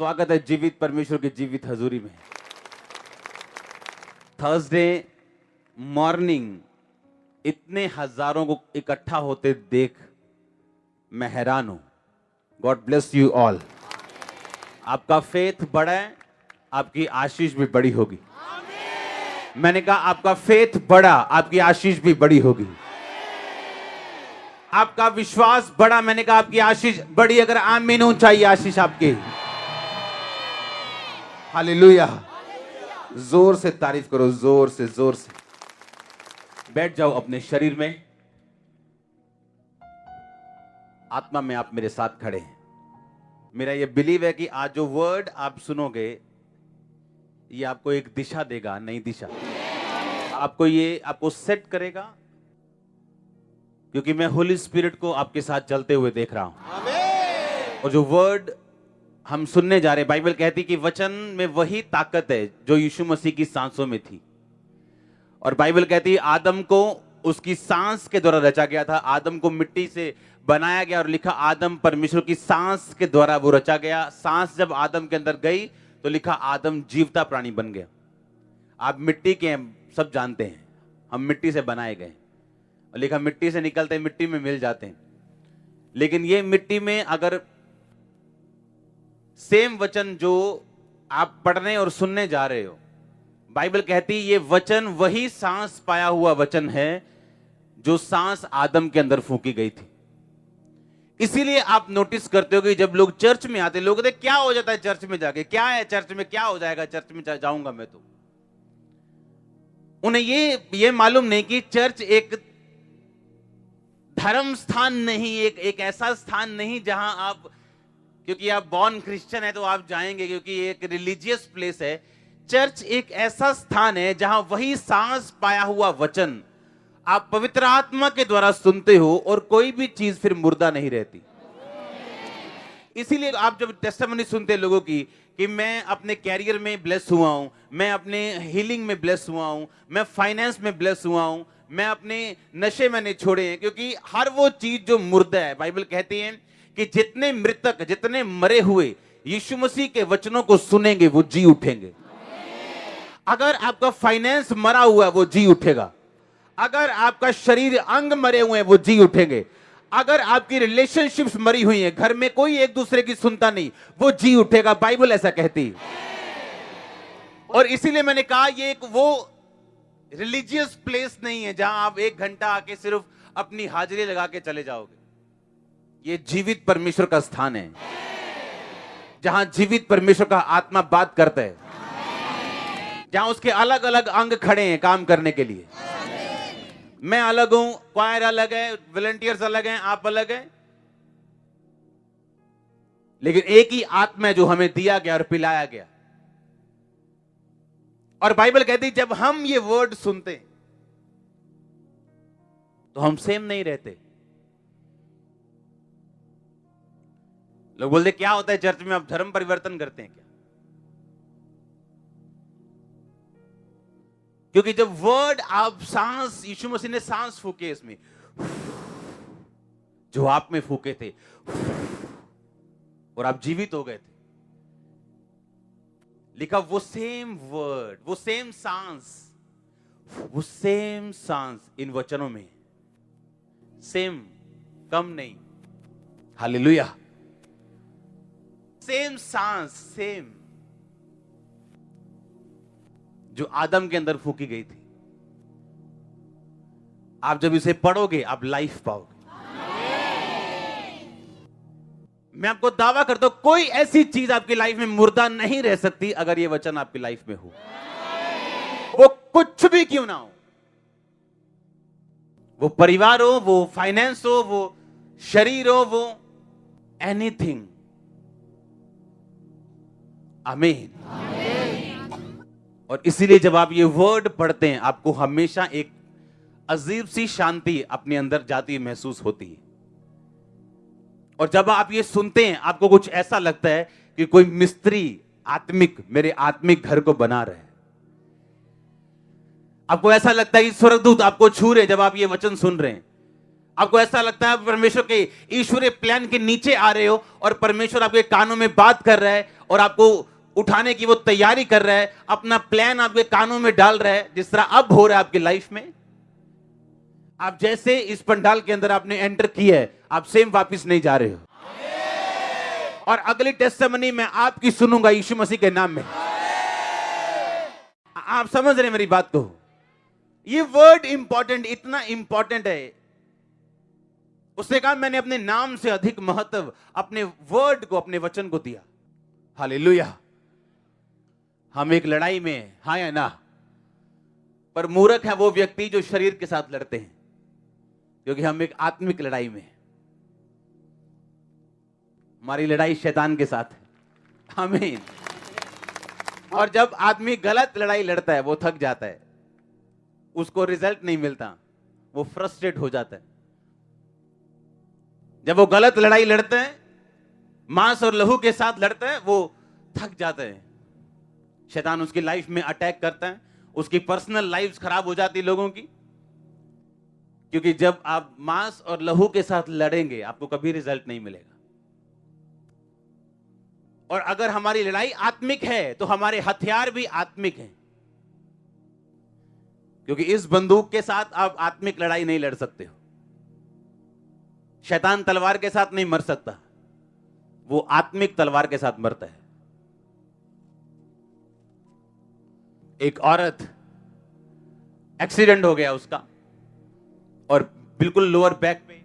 स्वागत है जीवित परमेश्वर की जीवित हजूरी में। थर्सडे मॉर्निंग इतने हजारों को इकट्ठा होते देख मैं हैरान हूं। God bless you all. आपका फेथ बड़ा है, आपकी आशीष भी बड़ी होगी। मैंने कहा आपका फेथ बड़ा, आपकी आशीष भी बड़ी होगी। आपका विश्वास बड़ा, मैंने कहा आपकी आशीष बड़ी। अगर आमीन हो चाहिए आशीष आपकी। हालेलुया। जोर से तारीफ करो, जोर से जोर से। बैठ जाओ अपने शरीर में, आत्मा में आप मेरे साथ खड़े हैं। मेरा यह बिलीव है कि आज जो वर्ड आप सुनोगे ये आपको एक दिशा देगा, नई दिशा। आपको सेट करेगा, क्योंकि मैं होली स्पिरिट को आपके साथ चलते हुए देख रहा हूं। और जो वर्ड हम सुनने जा रहे हैं, बाइबल कहती कि वचन में वही ताकत है जो यीशु मसीह की सांसों में थी। और बाइबल कहती आदम को उसकी सांस के द्वारा रचा गया था। आदम को मिट्टी से बनाया गया और लिखा आदम परमेश्वर की सांस के द्वारा वो रचा गया। सांस जब आदम के अंदर गई तो लिखा आदम जीवता प्राणी बन गया। आप मिट्टी के सब जानते हैं, हम मिट्टी से बनाए गए और लिखा मिट्टी से निकलते मिट्टी में मिल जाते हैं। लेकिन ये मिट्टी में अगर सेम वचन जो आप पढ़ने और सुनने जा रहे हो, बाइबल कहती ये वचन वही सांस पाया हुआ वचन है जो सांस आदम के अंदर फूंकी गई थी। इसीलिए आप नोटिस करते हो कि जब लोग चर्च में आते, लोग कहते क्या हो जाता है चर्च में जाके, क्या है चर्च में, क्या हो जाएगा चर्च में जाऊंगा मैं तो। उन्हें ये मालूम नहीं कि चर्च एक धर्म स्थान नहीं, एक ऐसा स्थान नहीं जहां आप, क्योंकि आप बॉर्न क्रिश्चियन है तो आप जाएंगे, क्योंकि एक रिलीजियस प्लेस है। चर्च एक ऐसा स्थान है जहां वही सांस पाया हुआ वचन आप पवित्र आत्मा के द्वारा सुनते हो और कोई भी चीज फिर मुर्दा नहीं रहती। इसीलिए आप जब टेस्टिमनी सुनते लोगों की कि मैं अपने कैरियर में ब्लेस हुआ हूं, मैं अपने हीलिंग में ब्लेस हुआ हूं, मैं फाइनेंस में ब्लेस हुआ हूं, मैं अपने नशे मैंने छोड़े हैं, क्योंकि हर वो चीज जो मुर्दा है, बाइबल कहती है कि जितने मृतक, जितने मरे हुए यीशु मसीह के वचनों को सुनेंगे वो जी उठेंगे। अगर आपका फाइनेंस मरा हुआ है वो जी उठेगा। अगर आपका शरीर अंग मरे हुए हैं वो जी उठेंगे। अगर आपकी रिलेशनशिप्स मरी हुई हैं, घर में कोई एक दूसरे की सुनता नहीं, वो जी उठेगा। बाइबल ऐसा कहती है। और इसीलिए मैंने कहा ये एक वो रिलीजियस प्लेस नहीं है जहां आप 1 घंटा आके सिर्फ अपनी हाजिरी लगा के चले जाओगे। ये जीवित परमेश्वर का स्थान है जहां जीवित परमेश्वर का आत्मा बात करता है, जहां उसके अलग अलग अंग खड़े हैं काम करने के लिए। मैं अलग हूं, क्वायर अलग है, वॉलंटियर्स अलग हैं, आप अलग हैं, लेकिन एक ही आत्मा है जो हमें दिया गया और पिलाया गया। और बाइबल कहती जब हम ये वर्ड सुनते तो हम सेम नहीं रहते। लोग बोलते क्या होता है चर्च में, आप धर्म परिवर्तन करते हैं क्या? क्योंकि जब वर्ड आप सांस, यीशु मसीह ने सांस फूके इसमें, जो आप में फूके थे और आप जीवित हो गए थे, लिखा वो सेम वर्ड, वो सेम सांस इन वचनों में, सेम, कम नहीं। हालेलुया। सेम सांस, सेम जो आदम के अंदर फूकी गई थी, आप जब इसे पढ़ोगे आप लाइफ पाओगे। मैं आपको दावा करता हूं कोई ऐसी चीज आपकी लाइफ में मुर्दा नहीं रह सकती अगर ये वचन आपकी लाइफ में हो, वो कुछ भी क्यों ना हो। वो परिवार हो, वो फाइनेंस हो, वो शरीर हो, वो एनीथिंग। आमीन। और इसीलिए जब आप ये वर्ड पढ़ते हैं आपको हमेशा एक अजीब सी शांति अपने अंदर जाती महसूस होती है। और जब आप ये सुनते हैं आपको कुछ ऐसा लगता है कि कोई मिस्त्री आत्मिक मेरे आत्मिक घर को बना रहा है। आपको ऐसा लगता है कि स्वर्गदूत आपको छू रहे जब आप ये वचन सुन रहे हैं। आपको ऐसा लगता है परमेश्वर के ईश्वरीय प्लान के नीचे आ रहे हो और परमेश्वर आपके कानों में बात कर रहा है और आपको उठाने की वो तैयारी कर रहा है, अपना प्लान आपके कानों में डाल रहा है, जिस तरह अब हो रहा है आपकी लाइफ में। आप जैसे इस पंडाल के अंदर आपने एंटर किया है, आप सेम वापस नहीं जा रहे हो। और अगली टेस्टिमनी मैं आपकी सुनूंगा यीशु मसीह के नाम में। आप समझ रहे हैं मेरी बात को? ये वर्ड इंपॉर्टेंट, इतना इंपॉर्टेंट है। उसने कहा मैंने अपने नाम से अधिक महत्व अपने वर्ड को, अपने वचन को दिया। हालेलुया। हम एक लड़ाई में हैं, हाँ या ना? पर मूर्ख है वो व्यक्ति जो शरीर के साथ लड़ते हैं, क्योंकि हम एक आत्मिक लड़ाई में हैं। हमारी लड़ाई शैतान के साथ है। आमीन। और जब आदमी गलत लड़ाई लड़ता है वो थक जाता है, उसको रिजल्ट नहीं मिलता, वो फ्रस्ट्रेट हो जाता है। जब वो गलत लड़ाई लड़ते हैं, मांस और लहू के साथ लड़ते हैं, वो थक जाते हैं। शैतान उसकी लाइफ में अटैक करता है, उसकी पर्सनल लाइफ खराब हो जाती है लोगों की। क्योंकि जब आप मांस और लहू के साथ लड़ेंगे आपको कभी रिजल्ट नहीं मिलेगा। और अगर हमारी लड़ाई आत्मिक है तो हमारे हथियार भी आत्मिक हैं, क्योंकि इस बंदूक के साथ आप आत्मिक लड़ाई नहीं लड़ सकते हो। शैतान तलवार के साथ नहीं मर सकता, वो आत्मिक तलवार के साथ मरता है। एक औरत, एक्सीडेंट हो गया उसका और बिल्कुल लोअर बैक पे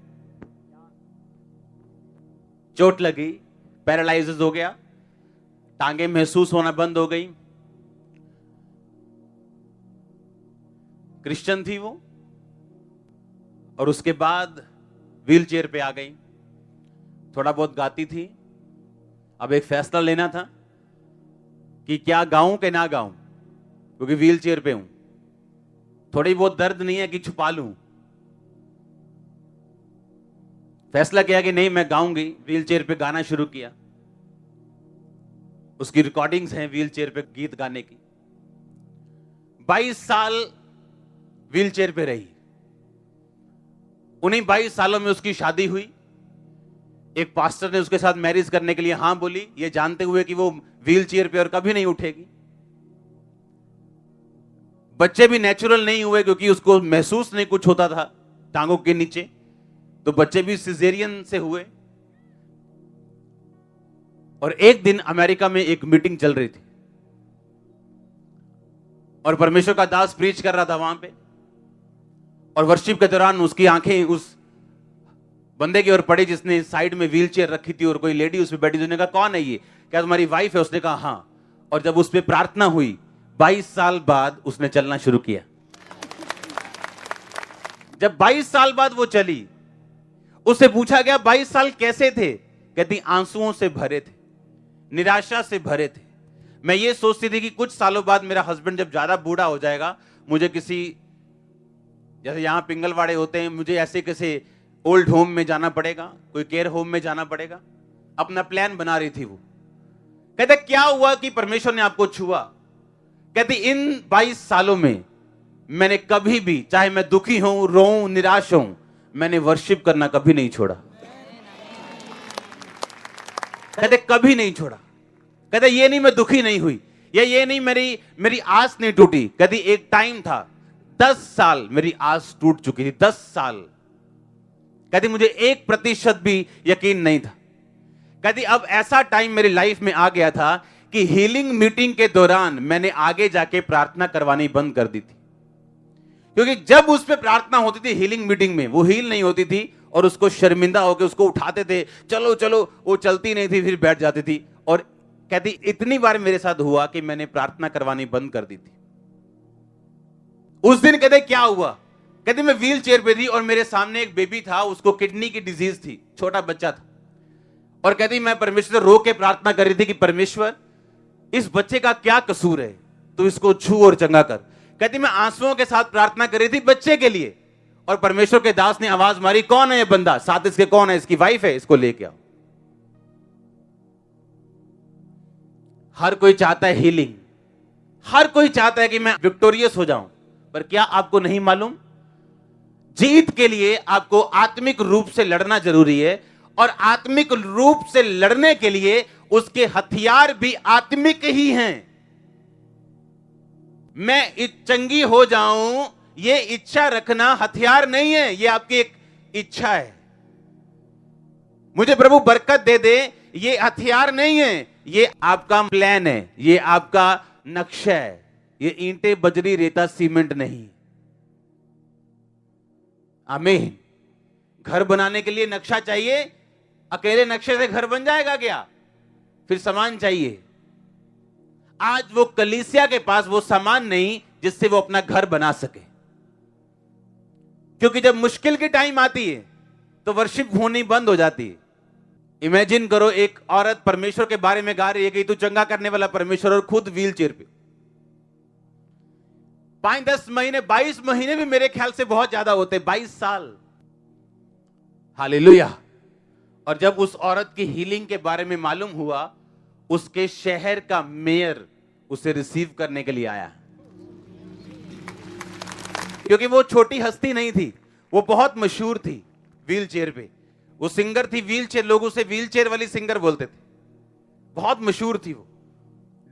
चोट लगी, पैरालाइसिस हो गया, टांगे महसूस होना बंद हो गई। क्रिश्चियन थी वो, और उसके बाद व्हील चेयर पे आ गई। थोड़ा बहुत गाती थी। अब एक फैसला लेना था कि क्या गाऊं कि ना गाऊं, क्योंकि व्हील चेयर पे हूं। थोड़ी बहुत दर्द नहीं है कि छुपा लूं। फैसला किया कि नहीं, मैं गाऊंगी। व्हील चेयर पे गाना शुरू किया। उसकी रिकॉर्डिंग्स हैं व्हील चेयर पे गीत गाने की। 22 साल व्हील चेयर पे रही। उन्हीं 22 सालों में उसकी शादी हुई। एक पास्टर ने उसके साथ मैरिज करने के लिए हां बोली, ये जानते हुए कि वो व्हील चेयर पे और कभी नहीं उठेगी। बच्चे भी नेचुरल नहीं हुए, क्योंकि उसको महसूस नहीं कुछ होता था टांगों के नीचे, तो बच्चे भी सिजेरियन से हुए। और एक दिन अमेरिका में एक मीटिंग चल रही थी और परमेश्वर का दास प्रीच कर रहा था वहां पे, और वर्शिप के दौरान उसकी आंखें उस बंदे की ओर पड़ी जिसने साइड में व्हील चेयर रखी थी, और कोई लेडी उस पर बैठी थी। उसने कहा कौन है ये? क्या तुम्हारी वाइफ है? उसने कहा हाँ। और जब उस पर प्रार्थना हुई, 22 साल बाद उसने चलना शुरू किया। जब 22 साल बाद वो चली, उससे पूछा गया 22 साल कैसे थे? कहती आंसुओं से भरे थे, निराशा से भरे थे। मैं ये सोचती थी कि कुछ सालों बाद मेरा हस्बैंड जब ज्यादा बूढ़ा हो जाएगा, मुझे किसी, जैसे यहां पिंगलवाड़े होते हैं, मुझे ऐसे किसी ओल्ड होम में जाना पड़ेगा, कोई केयर होम में जाना पड़ेगा। अपना प्लान बना रही थी वो। कहते क्या हुआ कि परमेश्वर ने आपको छुआ? कहती इन 22 सालों में मैंने कभी भी, चाहे मैं दुखी हूं, रोऊं, निराश हूं, मैंने वर्शिप करना कभी नहीं छोड़ा। कहते कभी नहीं छोड़ा। कहते ये नहीं मैं दुखी नहीं हुई, या ये नहीं मेरी आस नहीं टूटी। कहती एक टाइम था, 10 साल मेरी आस टूट चुकी थी, 10 साल। कहती मुझे 1% भी यकीन नहीं था। कहती अब ऐसा टाइम मेरी लाइफ में आ गया था कि हीलिंग मीटिंग के दौरान मैंने आगे जाके प्रार्थना करवानी बंद कर दी थी, क्योंकि जब उस पर प्रार्थना होती थी हीलिंग मीटिंग में, वो हील नहीं होती थी, और उसको शर्मिंदा होकर उसको उठाते थे, चलो चलो, वो चलती नहीं थी, फिर बैठ जाती थी। और कहती इतनी बार मेरे साथ हुआ कि मैंने प्रार्थना करवानी बंद कर दी थी। उस दिन कहते क्या हुआ? कहती मैं व्हील चेयर पे थी और मेरे सामने एक बेबी था, उसको किडनी की डिजीज थी, छोटा बच्चा था। और कहती मैं परमेश्वर रो के प्रार्थना कर रही थी कि परमेश्वर इस बच्चे का क्या कसूर है, तो इसको छू और चंगा कर। कहती मैं आंसुओं के साथ प्रार्थना कर रही थी बच्चे के लिए, और परमेश्वर के दास ने आवाज मारी, कौन है ये बंदा? साथ इसके कौन है? इसकी वाइफ है, इसको लेके आओ। हर कोई चाहता है हीलिंग, हर कोई चाहता है कि मैं विक्टोरियस हो जाऊं, पर क्या आपको नहीं मालूम, जीत के लिए आपको आत्मिक रूप से लड़ना जरूरी है, और आत्मिक रूप से लड़ने के लिए उसके हथियार भी आत्मिक ही हैं। मैं चंगी हो जाऊं, ये इच्छा रखना हथियार नहीं है, ये आपकी एक इच्छा है। मुझे प्रभु बरकत दे दे, ये हथियार नहीं है, ये आपका प्लान है, ये आपका नक्शा है। ये ईंटें, बजरी, रेता, सीमेंट नहीं। आमीन। घर बनाने के लिए नक्शा चाहिए। अकेले नक्शे से घर बन जाएगा क्या? फिर सामान चाहिए। आज वो कलीसिया के पास वो सामान नहीं जिससे वो अपना घर बना सके, क्योंकि जब मुश्किल की टाइम आती है तो वर्शिप होनी बंद हो जाती है। इमेजिन करो, एक औरत परमेश्वर के बारे में गा रही है कि तू चंगा करने वाला परमेश्वर, और खुद व्हील चेयर पे। 5-10 महीने, 22 महीने भी मेरे ख्याल से बहुत ज्यादा होते, 22 साल। हालेलुया। और जब उस औरत की हीलिंग के बारे में मालूम हुआ, उसके शहर का मेयर उसे रिसीव करने के लिए आया, क्योंकि वो छोटी हस्ती नहीं थी, वो बहुत मशहूर थी व्हील चेयर पे। वो सिंगर थी व्हील चेयर, लोग उसे व्हील चेयर वाली सिंगर बोलते थे। बहुत मशहूर थी वो।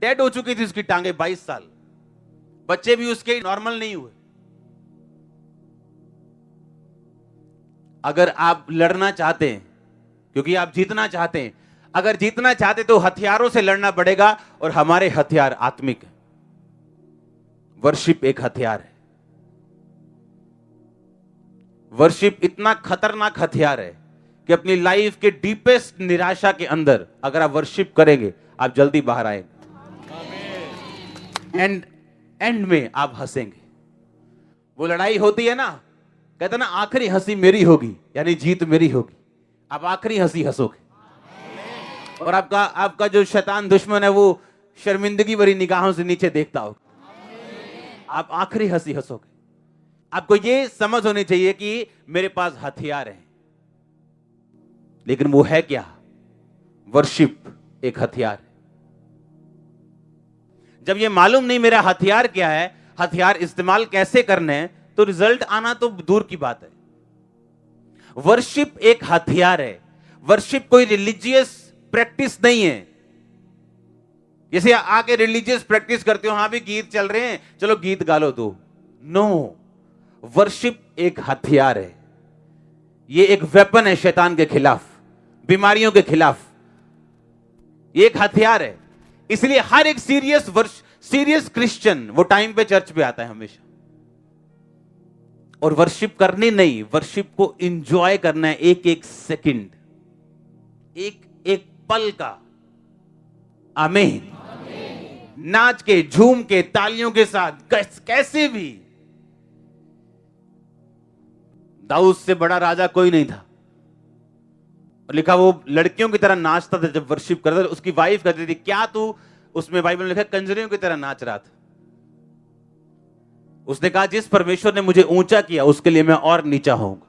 डेड हो चुकी थी उसकी टांगे, 22 साल। बच्चे भी उसके नॉर्मल नहीं हुए। अगर आप लड़ना चाहते हैं, क्योंकि आप जीतना चाहते हैं, अगर जीतना चाहते तो हथियारों से लड़ना पड़ेगा, और हमारे हथियार आत्मिक है। वर्शिप एक हथियार है। वर्शिप इतना खतरनाक हथियार है कि अपनी लाइफ के डीपेस्ट निराशा के अंदर अगर आप वर्शिप करेंगे, आप जल्दी बाहर आएंगे। एंड में आप हंसेंगे। वो लड़ाई होती है ना, कहते ना आखिरी हंसी मेरी होगी, यानी जीत मेरी होगी। आप आखिरी हंसी हंसोगे, और आपका जो शैतान दुश्मन है वो शर्मिंदगी भरी निगाहों से नीचे देखता होगा। आप आखिरी हंसी हंसोगे। आपको ये समझ होनी चाहिए कि मेरे पास हथियार है, लेकिन वो है क्या? वर्शिप एक हथियार है। जब ये मालूम नहीं मेरा हथियार क्या है, हथियार इस्तेमाल कैसे करने हैं, तो रिजल्ट आना तो दूर की बात है। वर्शिप एक हथियार है। वर्शिप कोई रिलीजियस प्रैक्टिस नहीं है। जैसे आके रिलीजियस प्रैक्टिस करते हो, हाँ भी गीत चल रहे हैं, चलो गीत गा लो दो। नो, वर्शिप एक हथियार है। ये एक वेपन है शैतान के खिलाफ, बीमारियों के खिलाफ। ये एक हथियार है। इसलिए हर एक सीरियस क्रिश्चियन वो टाइम पे चर्च पे आता है हमेशा। और वर्शिप करनी नहीं, वर्शिप को एंजॉय करना है, एक एक सेकंड, एक एक पल का। आमीन। नाच के, झूम के, तालियों के साथ, कैसे भी। दाऊद से बड़ा राजा कोई नहीं था। और लिखा वो लड़कियों की तरह नाचता था जब वर्शिप करता था। उसकी वाइफ कहती थी, क्या तू, उसमें बाइबल में लिखा कंजरियों की तरह नाच रहा था। उसने कहा, जिस परमेश्वर ने मुझे ऊंचा किया उसके लिए मैं और नीचा होऊंगा।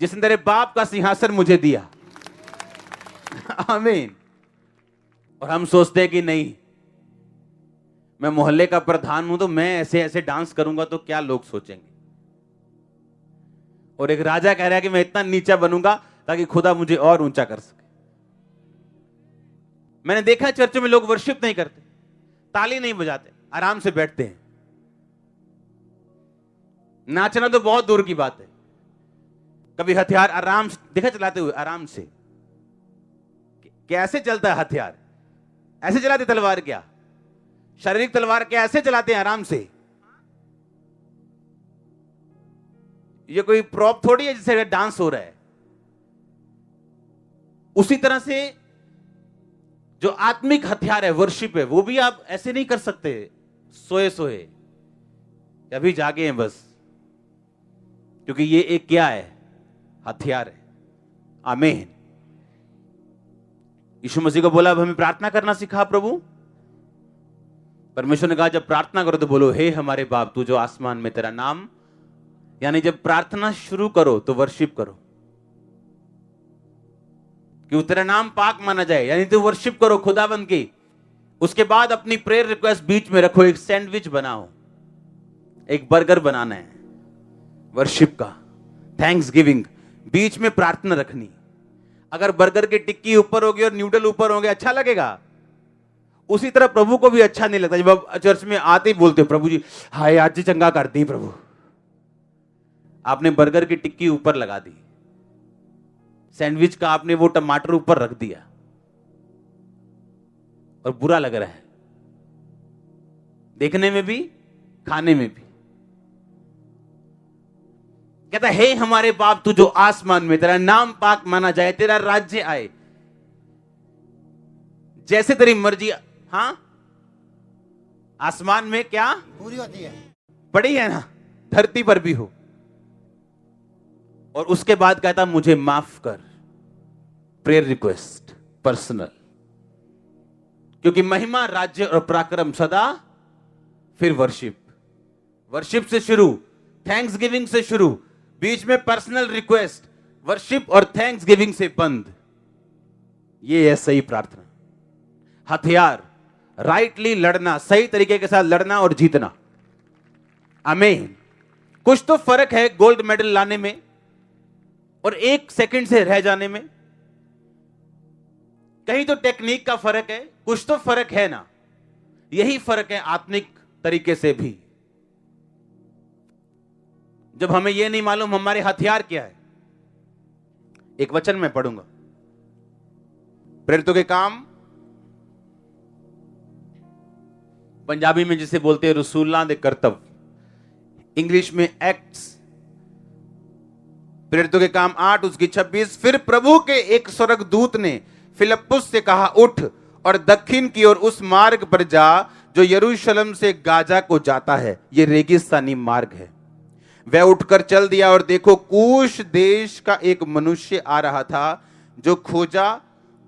जिसने तेरे बाप का सिंहासन मुझे दिया। आमीन। और हम सोचते हैं कि नहीं, मैं मोहल्ले का प्रधान हूं तो मैं ऐसे ऐसे डांस करूंगा तो क्या लोग सोचेंगे। और एक राजा कह रहा है कि मैं इतना नीचा बनूंगा ताकि खुदा मुझे और ऊंचा कर सके। मैंने देखा चर्चों में लोग वर्शिप नहीं करते, ताली नहीं बजाते, आराम से बैठते हैं। नाचना तो बहुत दूर की बात है। कभी हथियार आराम से देखा चलाते हुए, आराम से। कैसे चलता है हथियार? ऐसे चलाते तलवार क्या? शारीरिक तलवार क्या ऐसे चलाते हैं आराम से? ये कोई प्रॉप थोड़ी है जिससे डांस हो रहा है। उसी तरह से जो आत्मिक हथियार है, वर्शिप है, वो भी आप ऐसे नहीं कर सकते सोए सोए, अभी जागे हैं बस। क्योंकि ये एक क्या है? हथियार है। आमीन। यीशु मसीह को बोला, अब हमें प्रार्थना करना सिखा प्रभु। परमेश्वर ने कहा, जब प्रार्थना करो तो बोलो, हे हमारे बाप तू जो आसमान में, तेरा नाम। यानी जब प्रार्थना शुरू करो तो वर्शिप करो, कि तेरा नाम पाक माना जाए। यानी तो वर्शिप करो खुदाबंद की। उसके बाद अपनी प्रेयर रिक्वेस्ट बीच में रखो। एक सैंडविच बनाओ, एक बर्गर बनाना है वर्शिप का। थैंक्स गिविंग, बीच में प्रार्थना रखनी। अगर बर्गर की टिक्की ऊपर होगी और न्यूडल ऊपर होंगे अच्छा लगेगा? उसी तरह प्रभु को भी अच्छा नहीं लगता जब आप चर्च में आते ही बोलते हो प्रभु जी हाय आज जी चंगा कर दी प्रभु, आपने बर्गर की टिक्की ऊपर लगा दी, सैंडविच का आपने वो टमाटर ऊपर रख दिया और बुरा लग रहा है देखने में भी खाने में भी। कहता हे हमारे बाप तू जो आसमान में, तेरा नाम पाक माना जाए, तेरा राज्य आए, जैसे तेरी मर्जी। हाँ आसमान में क्या पूरी होती है, पड़ी है ना, धरती पर भी हो। और उसके बाद कहता मुझे माफ कर, प्रेयर रिक्वेस्ट पर्सनल, क्योंकि महिमा राज्य और पराक्रम सदा, फिर वर्शिप से शुरू, थैंक्स गिविंग से शुरू, बीच में पर्सनल रिक्वेस्ट, वर्शिप और थैंक्स गिविंग से बंद। ये है सही प्रार्थना। हथियार, राइटली लड़ना, सही तरीके के साथ लड़ना और जीतना। आमीन। कुछ तो फर्क है गोल्ड मेडल लाने में और 1 सेकंड से रह जाने में, कहीं तो टेक्निक का फर्क है, कुछ तो फर्क है ना। यही फर्क है आत्मिक तरीके से भी। जब हमें यह नहीं मालूम हमारे हथियार क्या है। एक वचन में पढ़ूंगा, प्रेरितों के काम, पंजाबी में जिसे बोलते हैं रसूलां दे करतब, इंग्लिश में एक्ट्स, प्रेरितों के काम 8 उसकी 26। फिर प्रभु के एक स्वर्गदूत ने फिलिप्पुस से कहा उठ और दक्षिण की ओर उस मार्ग पर जा जो यरूशलेम से गाजा को जाता है, यह रेगिस्तानी मार्ग है। वह उठकर चल दिया और देखो कूश देश का एक मनुष्य आ रहा था जो खोजा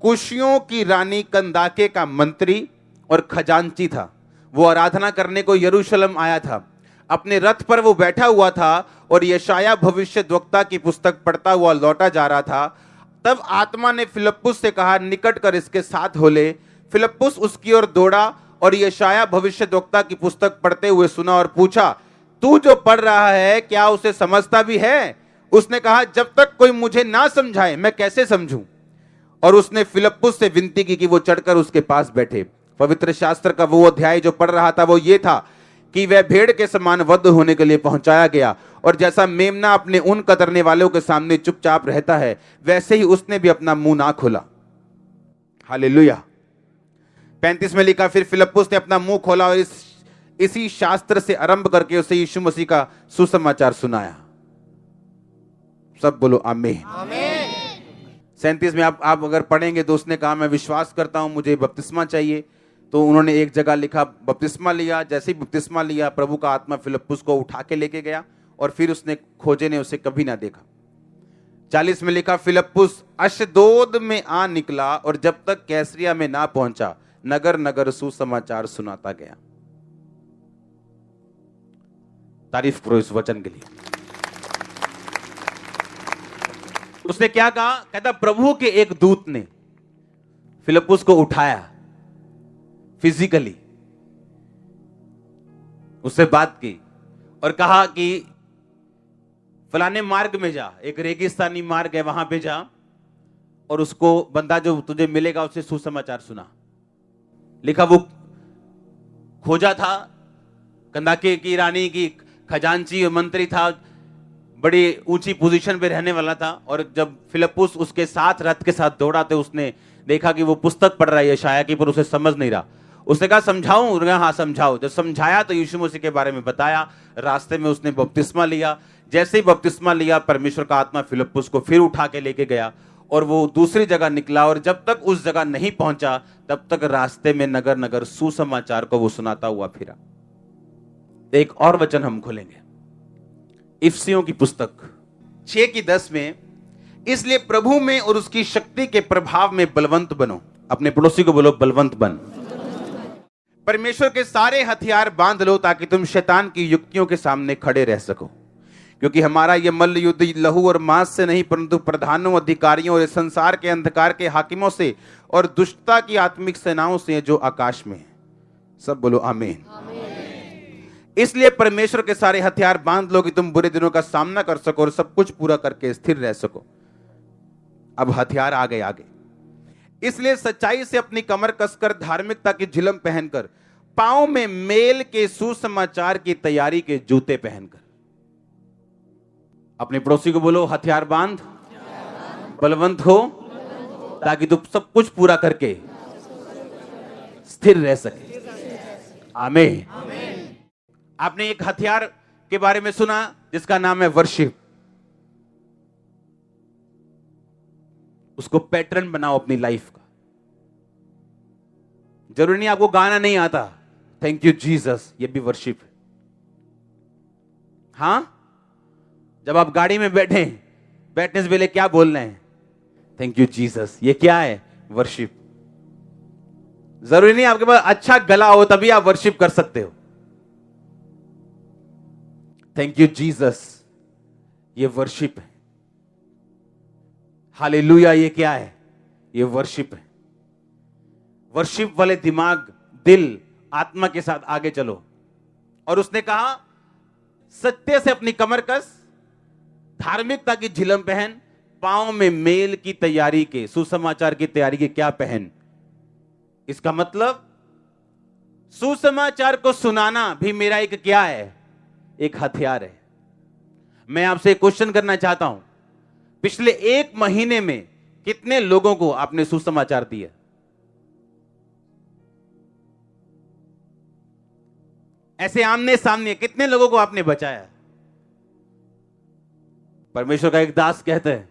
कुशियों की रानी कंदाके का मंत्री और खजांची था। वो आराधना करने को यरूशलेम आया था। अपने रथ पर वो बैठा हुआ था और यशाया भविष्यद्वक्ता की पुस्तक पढ़ता हुआ लौटा जा रहा था। तब आत्मा ने फिलिप्पुस से कहा निकट कर इसके साथ हो ले। फिलिप्पुस उसकी ओर दौड़ा और यशाया भविष्यद्वक्ता की पुस्तक पढ़ते हुए सुना और पूछा तू जो पढ़ रहा है क्या उसे समझता भी है? उसने कहा जब तक कोई मुझे ना समझाए मैं कैसे समझूं। और उसने फिलिप्पुस से विनती की कि वो चढ़कर उसके पास बैठे। पवित्र शास्त्र का वो अध्याय जो पढ़ रहा था वो ये था कि वह भेड़ के समान वध होने के लिए पहुंचाया गया और जैसा मेमना अपने ऊन कतरने वालों के सामने चुपचाप रहता है वैसे ही उसने भी अपना मुंह ना खोला। हालेलुया। 35 में लिखा फिर फिलिप्पुस ने अपना मुंह खोला और इसी शास्त्र से आरंभ करके उसे यीशु मसीह का सुसमाचार सुनाया। सब बोलो आमीन। 37 में आप अगर पढ़ेंगे तो उसने कहा मैं विश्वास करता हूं मुझे बपतिस्मा चाहिए। तो उन्होंने एक जगह लिखा बपतिस्मा लिया। जैसे ही बपतिस्मा लिया प्रभु का आत्मा फिलिप्पुस को उठा के लेके गया और फिर उसने खोजे ने उसे कभी ना देखा। 40 में लिखा फिलिप्पुस अशदोद में आ निकला और जब तक कैसरिया में ना पहुंचा नगर नगर सुसमाचार सुनाता गया। तारीफ करो इस वचन के लिए। उसने क्या कहा? कहता प्रभु के एक दूत ने फिलिप्पुस को उठाया फिजिकली, उससे बात की और कहा कि फलाने मार्ग में जा, एक रेगिस्तानी मार्ग है वहां पे जा और उसको बंदा जो तुझे मिलेगा उससे सुसमाचार सुना। लिखा वो खोजा था, कंदाके की रानी की खजांची मंत्री था, बड़ी ऊंची पोजीशन पे रहने वाला था। और जब फिलिप्पुस उसके साथ रथ के साथ दौड़ा तो उसने देखा कि वो पुस्तक पढ़ रहा है यशाया की, पर उसे समझ नहीं रहा। उसने कहा समझाऊं? हाँ समझाओ। जब समझाया तो यीशु मसीह के बारे में बताया। रास्ते में उसने बपतिस्मा लिया। जैसे ही बपतिस्मा लिया परमेश्वर का आत्मा फिलिप्पुस को फिर उठा के लेके गया और वो दूसरी जगह निकला और जब तक उस जगह नहीं पहुंचा तब तक रास्ते में नगर नगर सुसमाचार को वो सुनाता हुआ फिरा। एक और वचन हम खोलेंगे इफिसियों की पुस्तक 6:10 में, इसलिए प्रभु में और उसकी शक्ति के प्रभाव में बलवंत बनो। अपने पड़ोसी को बोलो बलवंत बन। परमेश्वर के सारे हथियार बांध लो ताकि तुम शैतान की युक्तियों के सामने खड़े रह सको, क्योंकि हमारा यह मल्ल युद्ध लहू और मांस से नहीं परंतु प्रधानों, अधिकारियों और इस संसार के अंधकार के हाकिमों से और दुष्टता की आत्मिक सेनाओं से जो आकाश में है। सब बोलो आमीन। इसलिए परमेश्वर के सारे हथियार बांध लो कि तुम बुरे दिनों का सामना कर सको और सब कुछ पूरा करके स्थिर रह सको। अब हथियार आ गए आगे। इसलिए सच्चाई से अपनी कमर कसकर, धार्मिकता की झिलम पहनकर, पांव में मेल के सुसमाचार की तैयारी के जूते पहनकर। अपने पड़ोसी को बोलो, हथियार बांध, बलवंत हो, ताकि तुम सब कुछ पूरा करके स्थिर रह सके। आमीन। आपने एक हथियार के बारे में सुना जिसका नाम है वर्शिप। उसको पैटर्न बनाओ अपनी लाइफ का। जरूरी नहीं आपको गाना नहीं आता, थैंक यू जीसस, ये भी वर्शिप है। हां, जब आप गाड़ी में बैठने से पहले क्या बोल रहे हैं? Thank you Jesus. ये क्या है? वर्शिप। जरूरी नहीं आपके पास अच्छा गला हो तभी आप वर्शिप कर सकते हो। थैंक यू जीसस, ये वर्शिप है। हालेलुया, ये क्या है? ये वर्शिप है। वर्शिप वाले दिमाग, दिल, आत्मा के साथ आगे चलो। और उसने कहा, सत्य से अपनी कमर कस, धार्मिकता की झिलम पहन, पांव में मेल की तैयारी के, सुसमाचार की तैयारी के क्या पहन? इसका मतलब सुसमाचार को सुनाना भी मेरा एक क्या है? एक हथियार है। मैं आपसे एक क्वेश्चन करना चाहता हूं, पिछले 1 महीने में कितने लोगों को आपने सुसमाचार दिया? ऐसे आमने सामने कितने लोगों को आपने बचाया? परमेश्वर का एक दास कहता है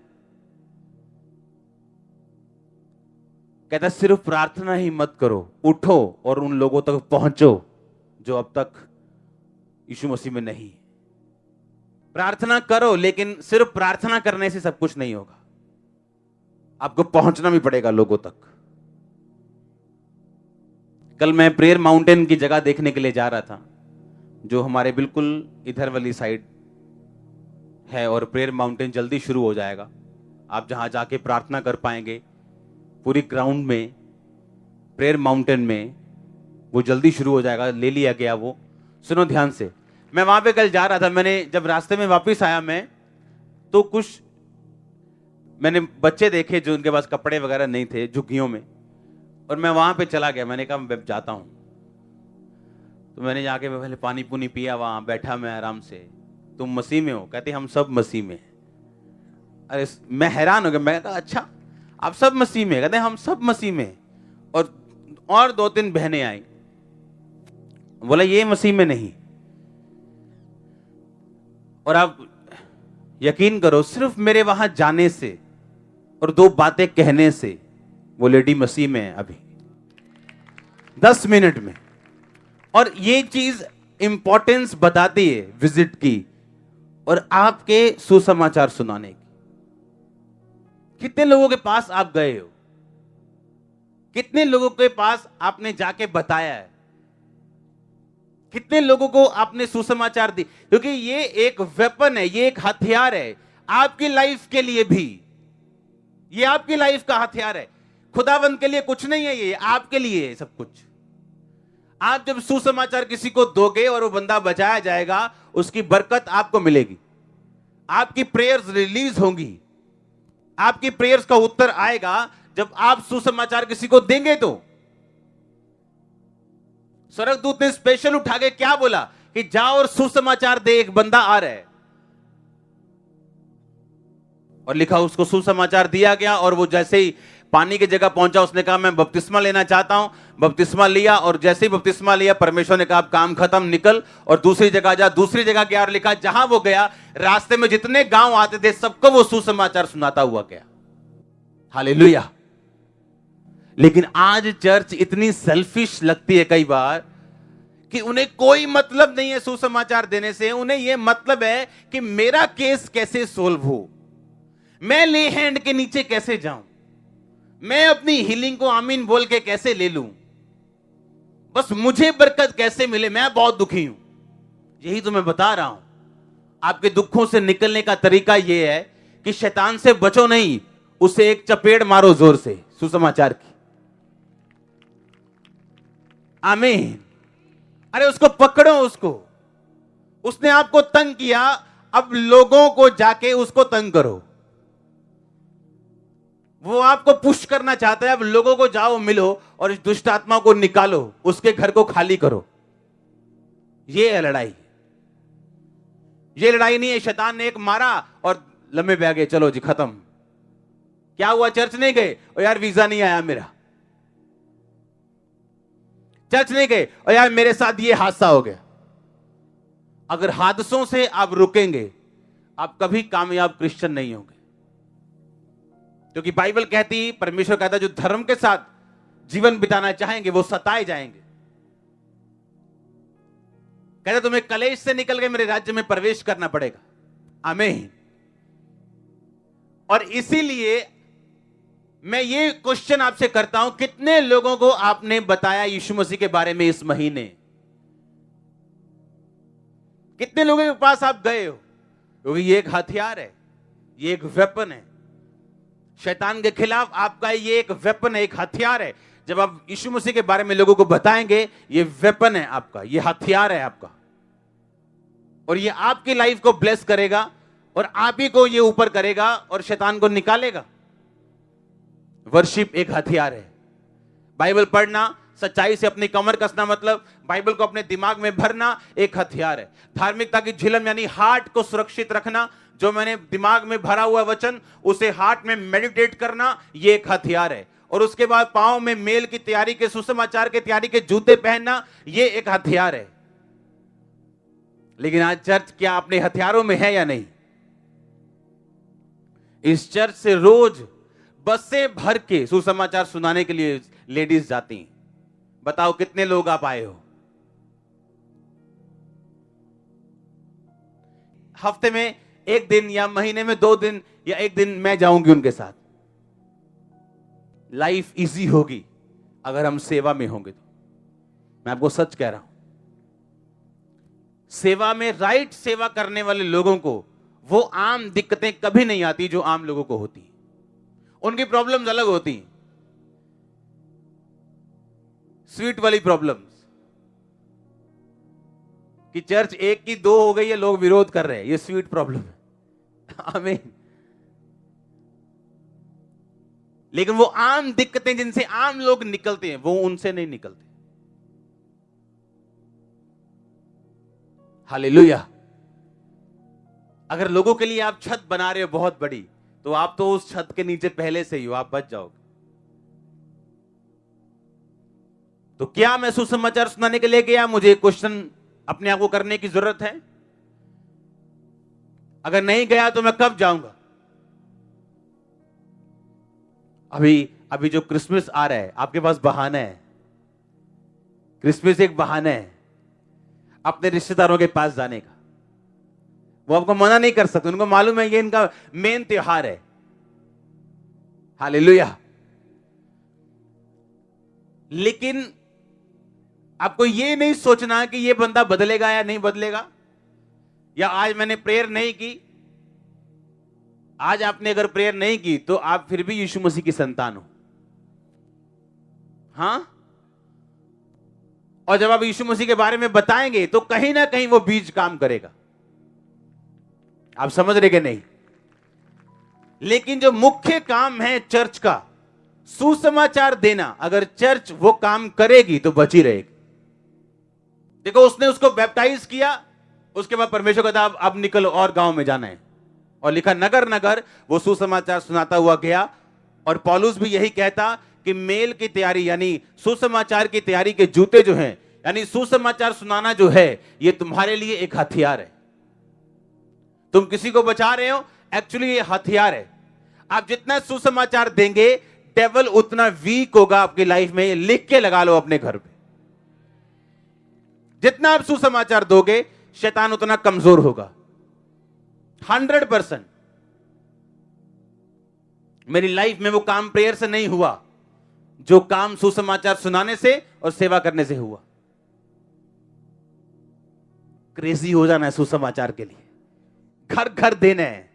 सिर्फ प्रार्थना ही मत करो, उठो और उन लोगों तक पहुंचो जो अब तक यीशु मसीह में नहीं। प्रार्थना करो, लेकिन सिर्फ प्रार्थना करने से सब कुछ नहीं होगा, आपको पहुंचना भी पड़ेगा लोगों तक। कल मैं प्रेयर माउंटेन की जगह देखने के लिए जा रहा था, जो हमारे बिल्कुल इधर वाली साइड है, और प्रेयर माउंटेन जल्दी शुरू हो जाएगा। आप जहां जाके प्रार्थना कर पाएंगे पूरी ग्राउंड में, प्रेयर माउंटेन में, वो जल्दी शुरू हो जाएगा, ले लिया गया वो। सुनो ध्यान से, मैं वहां पे कल जा रहा था। मैंने जब रास्ते में वापस आया मैं, तो कुछ मैंने बच्चे देखे जो उनके पास कपड़े वगैरह नहीं थे झुग्गियों में, और मैं वहां पे चला गया। मैंने कहा मैं जाता हूं। तो मैंने जाके पहले पानी पुनी पिया, वहां बैठा मैं आराम से। तुम मसीह में हो? कहते हम सब मसीह में। अरे मैं हैरान हो गया। मैं कहा अच्छा आप सब मसीह में? कहते हम सब मसीह में। और 2-3 बहनें आई, बोला ये मसीह में नहीं। और आप यकीन करो, सिर्फ मेरे वहां जाने से और 2 बातें कहने से वो लेडी मसीह में है अभी 10 मिनट में। और ये चीज इंपॉर्टेंस बताती है विजिट की और आपके सुसमाचार सुनाने की। कितने लोगों के पास आप गए हो? कितने लोगों के पास आपने जाके बताया है? कितने लोगों को आपने सुसमाचार दी? क्योंकि ये एक वेपन है, ये एक हथियार है आपकी लाइफ के लिए भी। ये आपकी लाइफ का हथियार है। खुदावंद के लिए कुछ नहीं है, ये आपके लिए है सब कुछ। आप जब सुसमाचार किसी को दोगे और वो बंदा बचाया जाएगा, उसकी बरकत आपको मिलेगी, आपकी प्रेयर्स रिलीज होंगी, आपकी प्रेयर्स का उत्तर आएगा जब आप सुसमाचार किसी को देंगे। तो स्वर्गदूत ने स्पेशल उठा के क्या बोला कि जाओ और सुसमाचार दे, एक बंदा आ रहा है। और लिखा उसको सुसमाचार दिया गया, और वो जैसे ही पानी की जगह पहुंचा उसने कहा मैं बपतिस्मा लेना चाहता हूं। बपतिस्मा लिया, और जैसे ही बपतिस्मा लिया परमेश्वर ने कहा काम खत्म, निकल और दूसरी जगह जा। दूसरी जगह गया और लिखा जहां वो गया रास्ते में जितने गांव आते थे सबको वो सुसमाचार सुनाता हुआ गया। हालेलुया। लेकिन आज चर्च इतनी सेल्फिश लगती है कई बार कि उन्हें कोई मतलब नहीं है सुसमाचार देने से। उन्हें यह मतलब है कि मेरा केस कैसे सोल्व हो, मैं ले हैंड के नीचे कैसे जाऊं, मैं अपनी हीलिंग को आमीन बोल के कैसे ले लूं, बस मुझे बरकत कैसे मिले, मैं बहुत दुखी हूं। यही तो मैं बता रहा हूं। आपके दुखों से निकलने का तरीका यह है कि शैतान से बचो नहीं, उसे एक चपेट मारो जोर से सुसमाचार की। आमीन। अरे उसको पकड़ो, उसको उसने आपको तंग किया, अब लोगों को जाके उसको तंग करो। वो आपको पुश करना चाहता है, अब लोगों को जाओ मिलो और इस दुष्ट आत्मा को निकालो, उसके घर को खाली करो। ये है लड़ाई। ये लड़ाई नहीं है शैतान ने एक मारा और लम्बे पे आ गए, चलो जी खत्म। क्या हुआ, चर्च नहीं गए? और यार वीजा नहीं आया मेरा। चर्च नहीं गए और यार मेरे साथ ये हादसा हो गया। अगर हादसों से आप रुकेंगे, आप कभी कामयाब क्रिश्चियन नहीं होंगे। क्योंकि बाइबल कहती, परमेश्वर कहता है, जो धर्म के साथ जीवन बिताना चाहेंगे वो सताए जाएंगे। कहता तुम्हें कलेश से निकल के मेरे राज्य में प्रवेश करना पड़ेगा। आमीन। और इसीलिए मैं ये क्वेश्चन आपसे करता हूं, कितने लोगों को आपने बताया यीशु मसीह के बारे में इस महीने? कितने लोगों के पास आप गए हो? क्योंकि ये एक हथियार है, ये एक वेपन है शैतान के खिलाफ। आपका ये एक वेपन है, एक हथियार है। जब आप यीशु मसीह के बारे में लोगों को बताएंगे, ये वेपन है आपका, ये हथियार है आपका, और ये आपकी लाइफ को ब्लेस करेगा और आप ही को ये ऊपर करेगा और शैतान को निकालेगा। वर्शिप एक हथियार है। बाइबल पढ़ना, सच्चाई से अपनी कमर कसना, मतलब बाइबल को अपने दिमाग में भरना, एक हथियार है। धार्मिकता की झिलम यानी हार्ट को सुरक्षित रखना, जो मैंने दिमाग में भरा हुआ वचन उसे हार्ट में मेडिटेट करना, ये एक हथियार है। और उसके बाद पांव में मेल की तैयारी के, सुसमाचार की तैयारी के जूते पहनना, ये एक हथियार है। लेकिन आज चर्च क्या अपने हथियारों में है या नहीं? इस चर्च से रोज बसें भर के सुसमाचार सुनाने के लिए लेडीज जाती हैं। बताओ कितने लोग आप आए हो? हफ्ते में एक दिन या महीने में 2 दिन या 1 दिन मैं जाऊंगी उनके साथ। लाइफ इजी होगी अगर हम सेवा में होंगे तो। मैं आपको सच कह रहा हूं, सेवा में राइट सेवा करने वाले लोगों को वो आम दिक्कतें कभी नहीं आती जो आम लोगों को होती। उनकी प्रॉब्लम्स अलग होती, स्वीट वाली प्रॉब्लम्स, कि चर्च 1 की 2 हो गई है, लोग विरोध कर रहे हैं, ये स्वीट प्रॉब्लम है। आमीन। लेकिन वो आम दिक्कतें जिनसे आम लोग निकलते हैं, वो उनसे नहीं निकलते। हालेलुया। अगर लोगों के लिए आप छत बना रहे हो बहुत बड़ी, तो आप तो उस छत के नीचे पहले से ही हो, आप बच जाओगे। तो क्या मैं सुसमाचार सुनाने के लिए गया? मुझे क्वेश्चन अपने आप को करने की जरूरत है। अगर नहीं गया तो मैं कब जाऊंगा? अभी जो क्रिसमस आ रहा है, आपके पास बहाना है। क्रिसमस एक बहाना है अपने रिश्तेदारों के पास जाने का। वो आपको मना नहीं कर सकते, उनको मालूम है ये इनका मेन त्योहार है। हालेलुया। लेकिन आपको ये नहीं सोचना कि ये बंदा बदलेगा या नहीं बदलेगा, या आज मैंने प्रेयर नहीं की। आज आपने अगर प्रेयर नहीं की तो आप फिर भी यीशु मसीह की संतान हो। हां, और जब आप यीशु मसीह के बारे में बताएंगे तो कहीं ना कहीं वो बीज काम करेगा। आप समझ रहे कि नहीं? लेकिन जो मुख्य काम है चर्च का, सुसमाचार देना, अगर चर्च वो काम करेगी तो बची रहेगी। देखो, उसने उसको बैप्टाइज किया, उसके बाद परमेश्वर कहता अब निकलो और गांव में जाना है, और लिखा नगर नगर वो सुसमाचार सुनाता हुआ गया। और पौलुस भी यही कहता कि मेल की तैयारी यानी सुसमाचार की तैयारी के जूते जो हैं, यानी सुसमाचार सुनाना जो है, ये तुम्हारे लिए एक हथियार है। तुम किसी को बचा रहे हो, एक्चुअली ये हथियार है। आप जितना सुसमाचार देंगे, डेविल उतना वीक होगा आपकी लाइफ में। लिख के लगा लो अपने घर पे। जितना आप सुसमाचार दोगे, शैतान उतना कमजोर होगा। 100%। मेरी लाइफ में वो काम प्रेयर से नहीं हुआ जो काम सुसमाचार सुनाने से और सेवा करने से हुआ। क्रेजी हो जाना है सुसमाचार के लिए। घर घर देना है,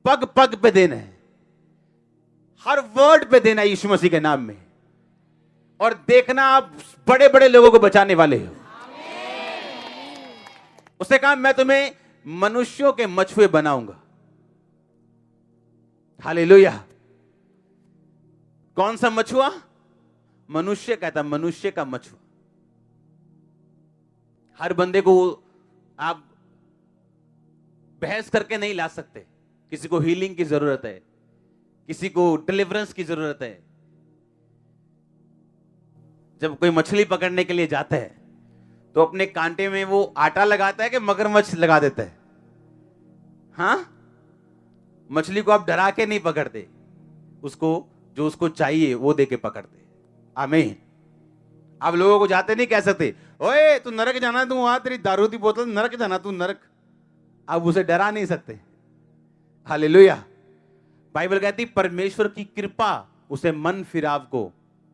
पग पग पे देना है, हर वर्ड पे देना है यीशु मसीह के नाम में। और देखना आप बड़े बड़े लोगों को बचाने वाले हो। उसने कहा मैं तुम्हें मनुष्यों के मछुए बनाऊंगा। हालेलुया। कौन सा मछुआ? मनुष्य कहता, मनुष्य का मछुआ। हर बंदे को आप बहस करके नहीं ला सकते। किसी को हीलिंग की जरूरत है, किसी को डिलीवरेंस की जरूरत है। जब कोई मछली पकड़ने के लिए जाता है तो अपने कांटे में वो आटा लगाता है कि मगरमच्छ लगा देता है? हाँ, मछली को आप डरा के नहीं पकड़ते, उसको जो उसको चाहिए वो दे के पकड़ते। आमीन। आप लोगों को जाते नहीं कह सकते, ओए तू नरक जाना, तू वहां तेरी दारू की बोतल, नरक जाना तू नरक। आप उसे डरा नहीं सकते। हालेलुया। बाइबल कहती परमेश्वर की कृपा उसे मन फिराव को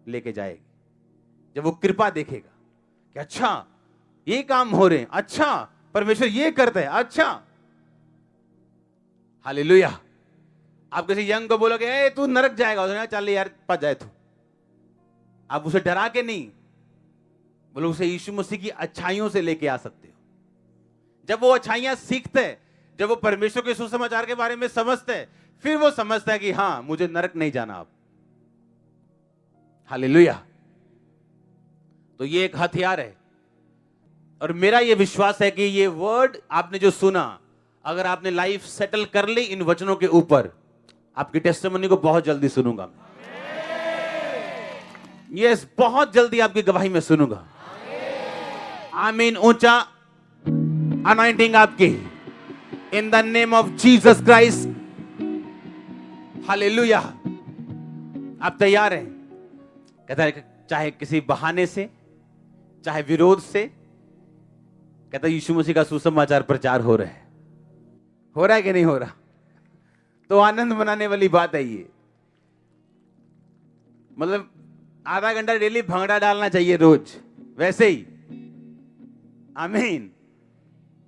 लेके जाएगी। जब वो कृपा देखेगा कि अच्छा ये काम हो रहे हैं, अच्छा परमेश्वर ये करता है, अच्छा। हालेलुया। आप किसी यंग को बोलोगे ए तू नरक जाएगा, उसने चल यार पा जाए तू। आप उसे डरा के नहीं, बोलो उसे यीशु मसीह की अच्छाइयों से लेके आ सकते हो। जब वो अच्छाइयां सीखते हैं, जब वो परमेश्वर के सुसमाचार के बारे में समझते हैं, फिर वो समझता है कि हां मुझे नरक नहीं जाना अब। हालेलुया। तो ये एक हथियार है, और मेरा ये विश्वास है कि ये वर्ड आपने जो सुना, अगर आपने लाइफ सेटल कर ली इन वचनों के ऊपर, आपकी टेस्टिमनी को बहुत जल्दी सुनूंगा। यस, बहुत जल्दी आपकी गवाही में सुनूंगा। आमीन। ऊंचा अनॉइंटिंग आपकी in the name of Jesus Christ. Hallelujah. आप तैयार हैं? कहता है चाहे किसी बहाने से, चाहे विरोध से, कहता है यीशु मसीह का सुसमाचार प्रचार हो रहा है कि नहीं हो रहा? तो आनंद मनाने वाली बात है ये। मतलब आधा घंटा डेली भंगड़ा डालना चाहिए रोज, वैसे ही। आमीन।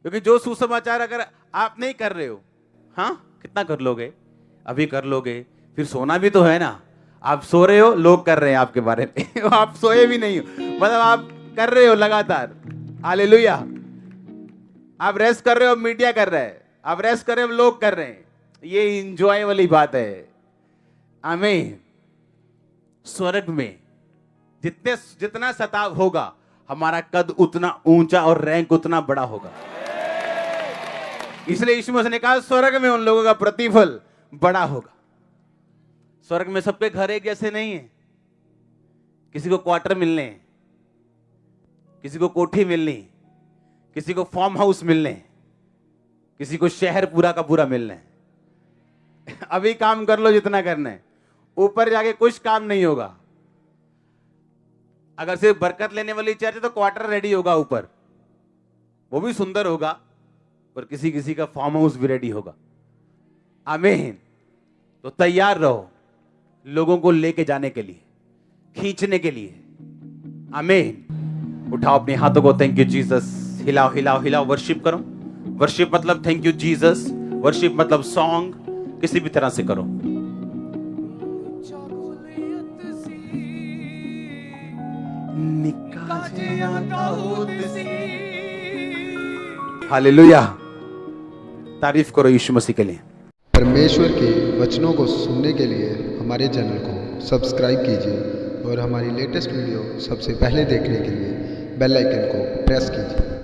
क्योंकि जो सुसमाचार अगर आप नहीं कर रहे हो, हाँ कितना कर लोगे? अभी कर लोगे, फिर सोना भी तो है ना। आप सो रहे हो, लोग कर रहे हैं आपके बारे में आप सोए भी नहीं हो, मतलब आप कर रहे हो लगातार। हालेलुया। आप रेस्ट कर रहे हो, मीडिया कर रहा है। आप रेस्ट कर रहे हो, लोग कर रहे हैं। ये इंजॉय वाली बात है। आमीन। स्वर्ग में जितना सताव होगा, हमारा कद उतना ऊंचा और रैंक उतना बड़ा होगा। इसलिए यीशु मसीह ने कहा स्वर्ग में उन लोगों का प्रतिफल बड़ा होगा। स्वर्ग में सबके घर एक जैसे नहीं है। किसी को क्वार्टर मिलने, किसी को कोठी मिलनी, किसी को फार्म हाउस मिलने, किसी को शहर पूरा का पूरा मिलना है। अभी काम कर लो जितना करना है, ऊपर जाके कुछ काम नहीं होगा। अगर सिर्फ बरकत लेने वाली चर्च है तो क्वार्टर रेडी होगा ऊपर, वो भी सुंदर होगा, पर किसी किसी का फार्म हाउस भी रेडी होगा। आमीन। तो तैयार रहो लोगों को लेके जाने के लिए, खींचने के लिए। आमीन। उठाओ अपने हाथों को, थैंक यू जीसस। हिलाओ हिलाओ हिलाओ, वर्शिप करो। वर्शिप मतलब थैंक यू जीसस, वर्शिप मतलब सॉन्ग, किसी भी तरह से करो। हालेलुया। तारीफ करो यीशु मसीह के लिए। परमेश्वर के वचनों को सुनने के लिए हमारे चैनल को सब्सक्राइब कीजिए और हमारी लेटेस्ट वीडियो सबसे पहले देखने के लिए बेल आइकन को प्रेस कीजिए।